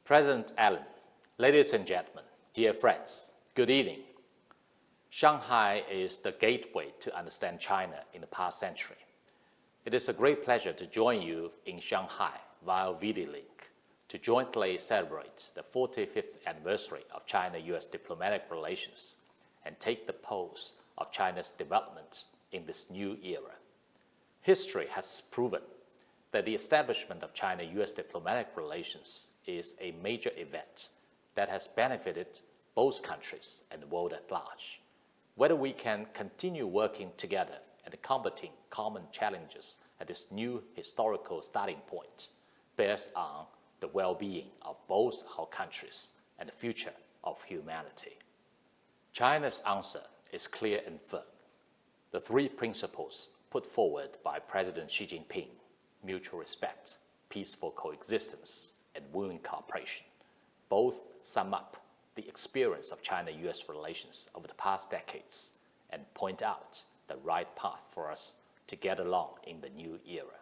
President Allen, ladies and gentlemen, dear friends, good evening. Shanghai is the gateway to understand China in the past century. It is a great pleasure to join you in Shanghai via video link to jointly celebrate the 45th anniversary of China-U.S. diplomatic relations and take the pulse of China's development in this new era. History has proven that the establishment of China-U.S. diplomatic relations is a major event that has benefited both countries and the world at large. Whether we can continue working together and combating common challenges at this new historical starting point bears on the well-being of both our countries and the future of humanity. China's answer is clear and firm. The three principles put forward by President Xi Jinping, mutual respect, peaceful coexistence, and win-win cooperation, both sum up the experience of China-U.S. relations over the past decades and point out the right path for us to get along in the new era.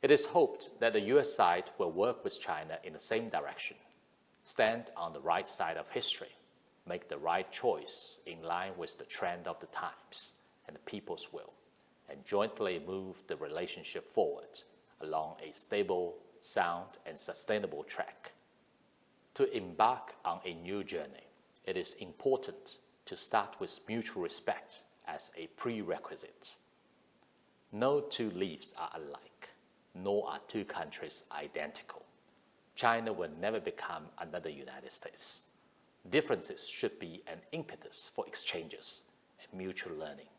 It is hoped that the U.S. side will work with China in the same direction, stand on the right side of history, make the right choice in line with the trend of the times and the people's will, and jointly move the relationship forward along a stable, sound, and sustainable track. To embark on a new journey, it is important to start with mutual respect as a prerequisite. No two leaves are alike, nor are two countries identical. China will never become another United States. Differences should be an impetus for exchanges and mutual learning,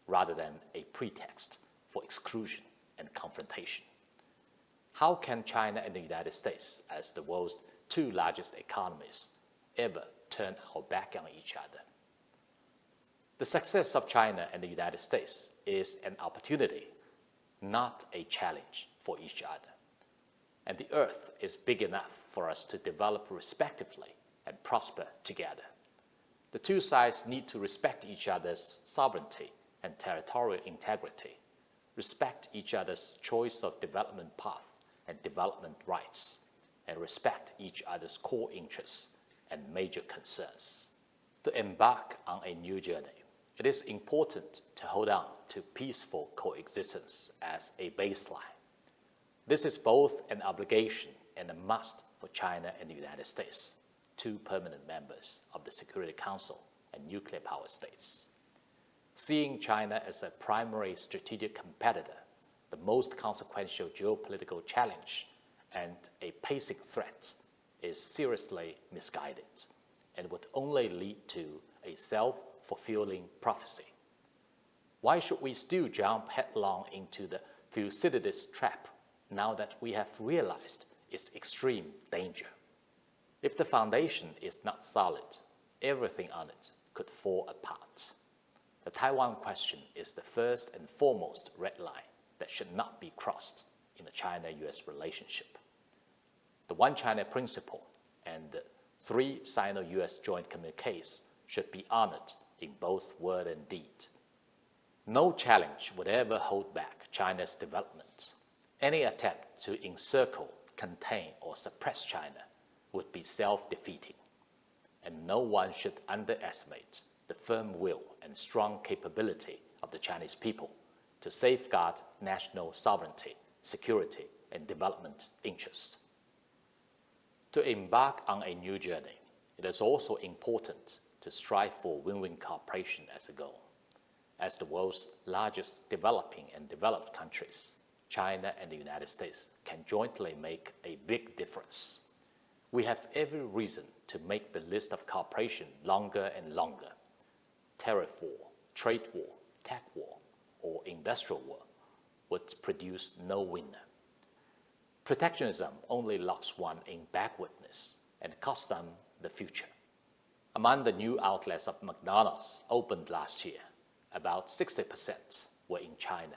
rather than a pretext for exclusion and confrontation. How can China and the United States, as the world's two largest economies, ever turn our back on each other? The success of China and the United States is an opportunity, not a challenge for each other. And the earth is big enough for us to develop respectively and prosper together. The two sides need to respect each other's sovereignty and territorial integrity, respect each other's choice of development path and development rights, and respect each other's core interests and major concerns. To embark on a new journey, it is important to hold on to peaceful coexistence as a baseline. This is both an obligation and a must for China and the United States, two permanent members of the Security Council and nuclear power states. Seeing China as a primary strategic competitor, the most consequential geopolitical challenge, and a pacing threat is seriously misguided and would only lead to a self-fulfilling prophecy. Why should we still jump headlong into the Thucydides trap now that we have realized its extreme danger? If the foundation is not solid, everything on it could fall apart. The Taiwan question is the first and foremost red line that should not be crossed in the China-U.S. relationship. The One China principle and the 3 Sino-U.S. joint communiques should be honored in both word and deed. No challenge would ever hold back China's development. Any attempt to encircle, contain, or suppress China would be self-defeating, and no one should underestimate the firm will and strong capability of the Chinese people to safeguard national sovereignty, security, and development interests. To embark on a new journey, it is also important to strive for win-win cooperation as a goal. As the world's largest developing and developed countries, China and the United States can jointly make a big difference. We have every reason to make the list of cooperation longer and longer. Tariff war, trade war, tech war, or industrial war would produce no winner. Protectionism only locks one in backwardness and costs them the future. Among the new outlets of McDonald's opened last year, about 60% were in China,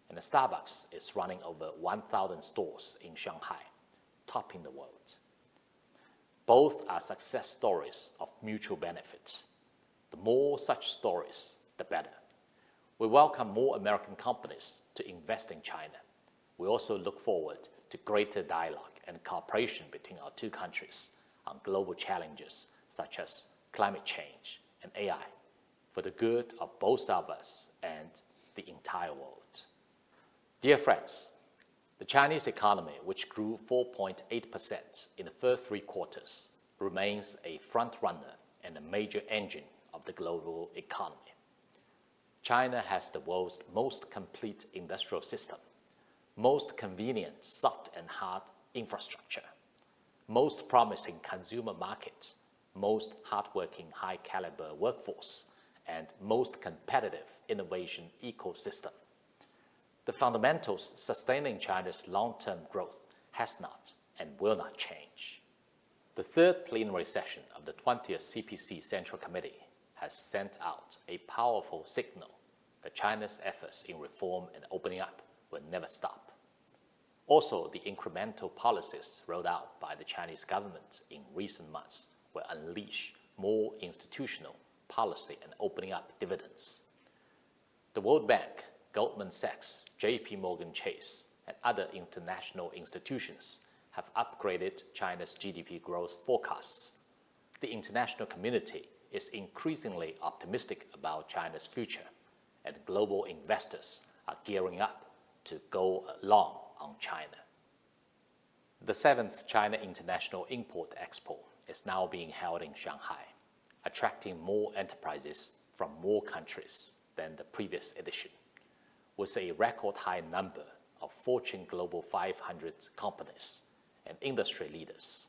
and the Starbucks is running over 1,000 stores in Shanghai, topping the world. Both are success stories of mutual benefit. The more such stories, the better. We welcome more American companies to invest in China. We also look forward to greater dialogue and cooperation between our two countries on global challenges such as climate change and AI for the good of both of us and the entire world. Dear friends, the Chinese economy, which grew 4.8% in the first 3 quarters, remains a front-runner and a major engine of the global economy. China has the world's most complete industrial system, most convenient soft and hard infrastructure, most promising consumer market, most hardworking high-caliber workforce, and most competitive innovation ecosystem. The fundamentals sustaining China's long-term growth has not and will not change. The third plenary session of the 20th CPC Central Committee has sent out a powerful signal that China's efforts in reform and opening up will never stop. Also, the incremental policies rolled out by the Chinese government in recent months will unleash more institutional policy and opening up dividends. The World Bank, Goldman Sachs, JP Morgan Chase, and other international institutions have upgraded China's GDP growth forecasts. The international community is increasingly optimistic about China's future, and global investors are gearing up to go long on China. The 7th China International Import-Expo is now being held in Shanghai, attracting more enterprises from more countries than the previous edition, with a record high number of Fortune Global 500 companies and industry leaders.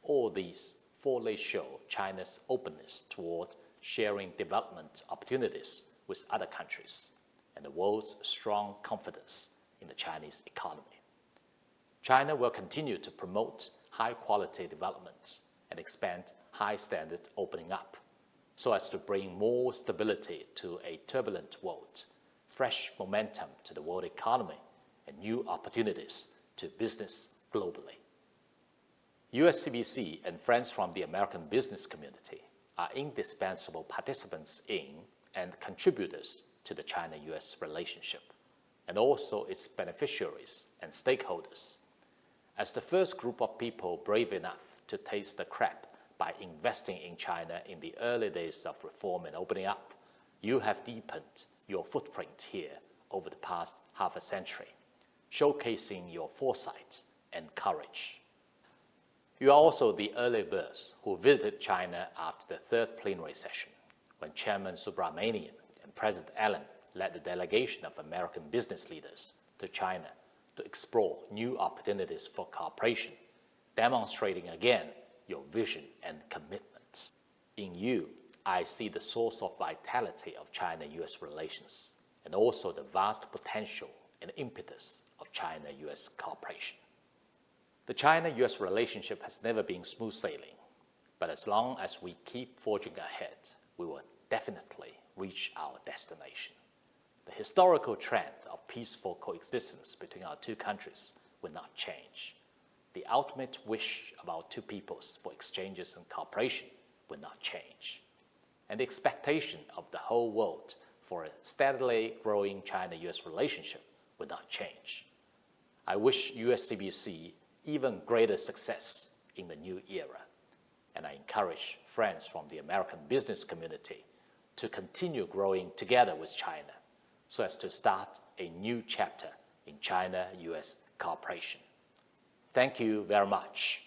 All these fully show China's openness toward sharing development opportunities with other countries and the world's strong confidence in the Chinese economy. China will continue to promote high-quality development and expand high-standard opening up so as to bring more stability to a turbulent world, fresh momentum to the world economy, and new opportunities to business globally. USCBC and friends from the American business community are indispensable participants in and contributors to the China-U.S. relationship, and also its beneficiaries and stakeholders. As the first group of people brave enough to taste the crab by investing in China in the early days of reform and opening up, you have deepened your footprint here over the past half a century, showcasing your foresight and courage. You are also the early birds who visited China after the third plenary session, when Chairman Subramanian and President Allen led the delegation of American business leaders to China to explore new opportunities for cooperation, demonstrating again your vision and commitment. In you, I see the source of vitality of China-U.S. relations, and also the vast potential and impetus of China-U.S. cooperation. The China-U.S. relationship has never been smooth sailing, but as long as we keep forging ahead, we will definitely reach our destination. The historical trend of peaceful coexistence between our two countries will not change. The ultimate wish of our two peoples for exchanges and cooperation will not change. And the expectation of the whole world for a steadily growing China-U.S. relationship will not change. I wish USCBC even greater success in the new era, and I encourage friends from the American business community to continue growing together with China so as to start a new chapter in China-U.S. cooperation. Thank you very much.